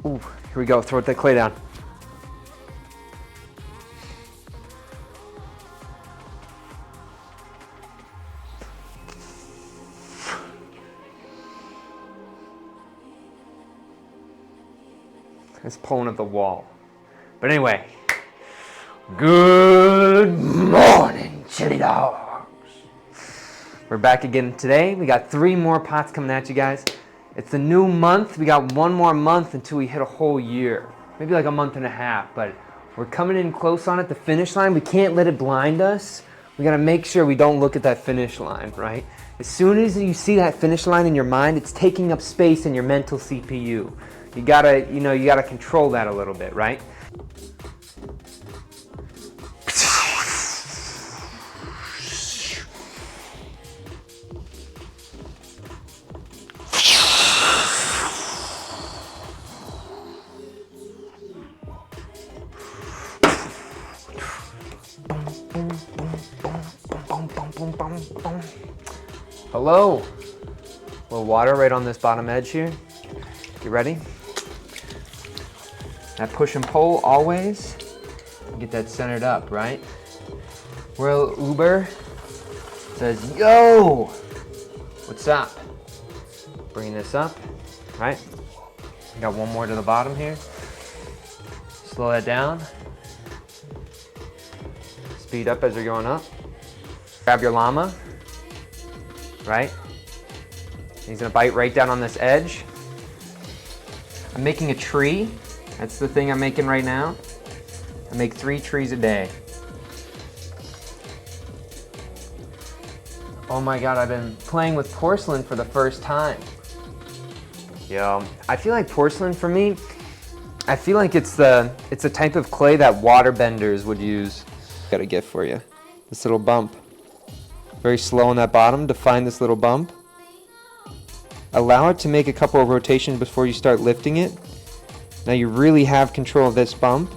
Ooh, here we go, throw that clay down. It's pulling at the wall. But anyway, good morning, chili dogs. We're back again today. We got 3 more pots coming at you guys. It's a new month. We got 1 more month until we hit a whole year. Maybe like a month and a half, but we're coming in close on it, the finish line. We can't let it blind us. We gotta make sure we don't look at that finish line, right? As soon as you see that finish line in your mind, it's taking up space in your mental CPU. You gotta control that a little bit, right? Hello. A little water right on this bottom edge here. You ready? That push and pull always. Get that centered up, right? Royal Uber says, yo, what's up? Bring this up, right? Got 1 more to the bottom here. Slow that down. Speed up as you're going up. Grab your llama, right? He's gonna bite right down on this edge. I'm making a tree. That's the thing I'm making right now. I make 3 trees a day. Oh my God, I've been playing with porcelain for the first time. Yo, I feel like porcelain for me, I feel like it's a type of clay that water benders would use. Got a gift for you. This little bump. Very slow on that bottom to find this little bump. Allow it to make a couple of rotations before you start lifting it. Now you really have control of this bump.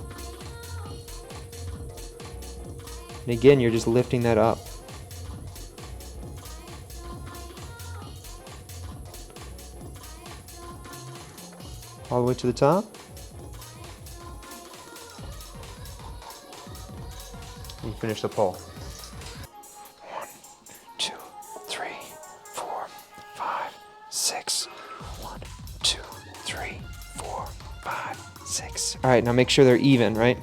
And again, you're just lifting that up. All the way to the top. And finish the pull. 1, 2, 3, 4, 5, 6. 1, 2, 3, 4, 5, 6. All right, now make sure they're even, right?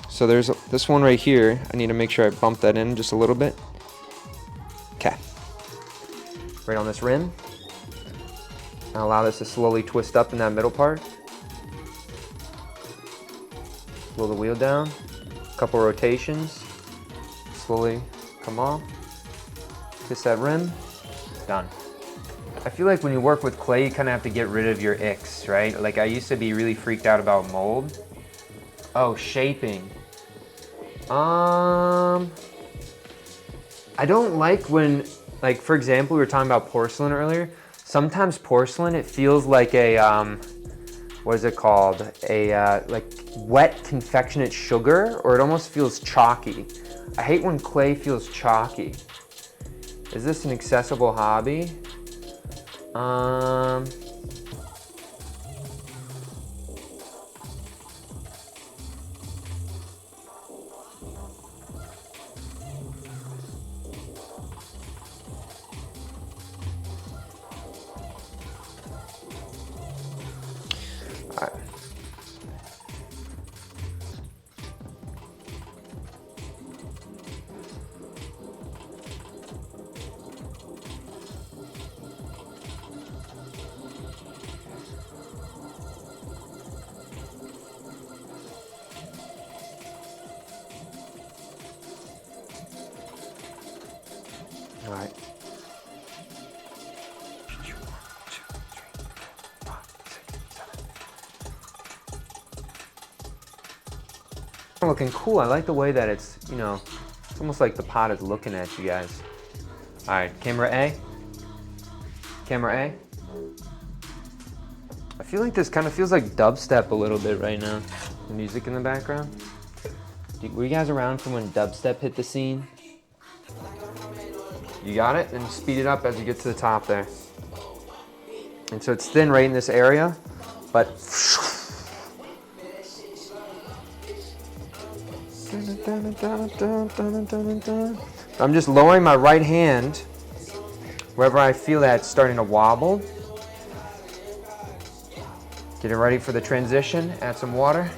So there's this one right here. I need to make sure I bump that in just a little bit. Okay. Right on this rim. Now allow this to slowly twist up in that middle part. Slow the wheel down. A couple rotations. Slowly come off. Kiss that rim. Done. I feel like when you work with clay, you kind of have to get rid of your icks, right? Like I used to be really freaked out about mold. Oh, shaping. I don't like when, like for example, we were talking about porcelain earlier. Sometimes porcelain, it feels like a, what is it called? A like wet confectionate sugar, or it almost feels chalky. I hate when clay feels chalky. Is this an accessible hobby? All right. All right. Looking cool. I like the way that it's, you know, it's almost like the pot is looking at you guys. All right, camera A. Camera A. I feel like this kind of feels like dubstep a little bit right now. The music in the background. Were you guys around for when dubstep hit the scene? You got it? And speed it up as you get to the top there. And so it's thin right in this area, but I'm just lowering my right hand wherever I feel that it's starting to wobble. Get it ready for the transition, add some water.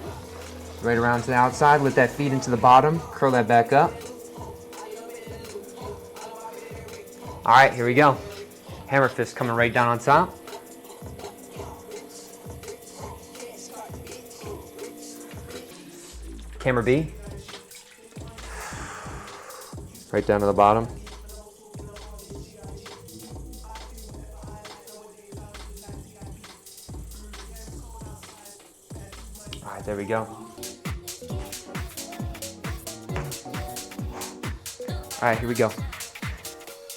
Right around to the outside, let that feed into the bottom, curl that back up. All right, here we go. Hammer fist coming right down on top. Camera B. Right down to the bottom. All right, there we go. All right, here we go.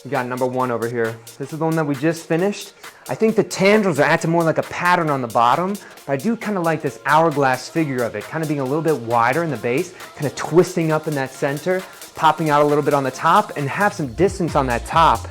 We got number 1 over here. This is the one that we just finished. I think the tendrils are acting more like a pattern on the bottom, but I do kind of like this hourglass figure of it, kind of being a little bit wider in the base, kind of twisting up in that center, popping out a little bit on the top, and have some distance on that top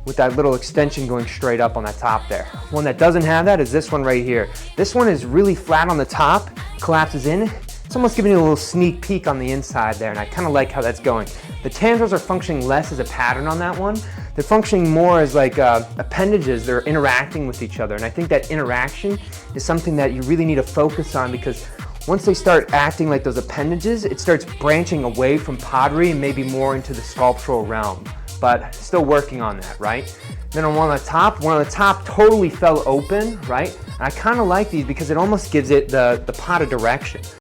with that little extension going straight up on that top there. One that doesn't have that is this one right here. This one is really flat on the top, collapses in. It's almost giving you a little sneak peek on the inside there, and I kind of like how that's going. The tendrils are functioning less as a pattern on that one. They're functioning more as like appendages. They're interacting with each other, and I think that interaction is something that you really need to focus on, because once they start acting like those appendages, it starts branching away from pottery and maybe more into the sculptural realm. But still working on that, right? Then on one on the top totally fell open, right? And I kind of like these because it almost gives it the pot a direction.